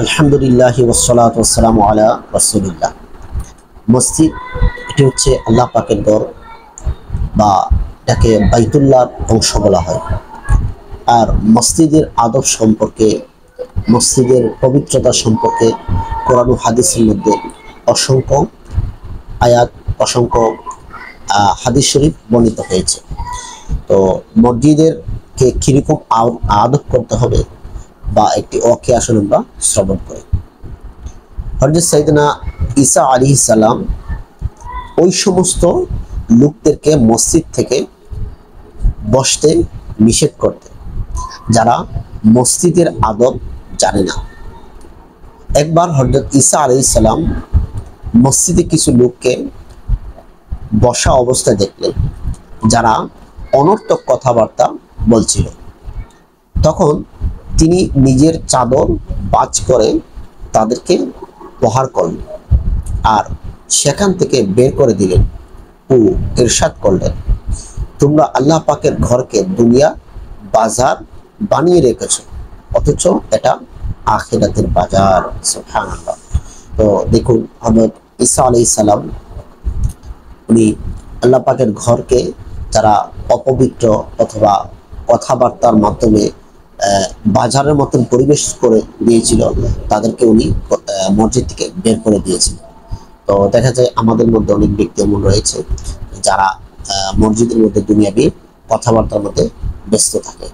আলহামদুলিল্লাহ ওয়াসসালাতু ওয়াসসালামু আলা রাসূলিল্লাহ। মসজিদ এটি হচ্ছে আল্লাহ পাকের ঘর বা এটাকে বাইতুল্লাহর অংশ বলা হয়। আর মসজিদের আদব সম্পর্কে, মসজিদের পবিত্রতা সম্পর্কে কোরআন ও হাদিসের মধ্যে অসংখ্য আয়াত, অসংখ্য হাদিস শরীফ বর্ণিত হয়েছে। তো মসজিদেরকে কীরকম আদব করতে হবে বা একটি ওয়াকিয়া আসলে আমরা শ্রবণ করি। হযরত সাইয়েদনা ঈসা আলাইহিস সালাম ওই সমস্ত লোকদেরকে মসজিদ থেকে বসতে নিষেধ করতেন যারা মসজিদের আদব জানে না। একবার হযরত ঈসা আলাইহিস সালাম মসজিদে কিছু লোককে বসা অবস্থায় দেখলেন যারা অনর্থক কথাবার্তা বলছিল। তখন তিনি নিজের চাদর বাজ করে তাদেরকে প্রহার করলেন আর সেখান থেকে বের করে দিলেন ও ইরশাদ করলেন, তোমরা আল্লাহ পাকের ঘরকে দুনিয়া বাজার বানিয়ে রেখেছো, অথচ এটা আখিরাতের বাজার। সুবহানাল্লাহ। তো দেখুন, হযরত ঈসা আলাইহিস সালাম উনি আল্লাহ পাকের ঘরকে যারা অপবিত্র অথবা কথাবার্তার মাধ্যমে বাজারের মতন পরিবেশ করে দিয়েছিল, তাদেরকে উনি মসজিদ থেকে বের করে দিয়েছিলেন। তো দেখা যায় আমাদের মধ্যে অনেক ব্যক্তি এমন রয়েছে যারা মসজিদের মধ্যে দুনিয়াবি কথাবার্তার মধ্যে ব্যস্ত থাকে।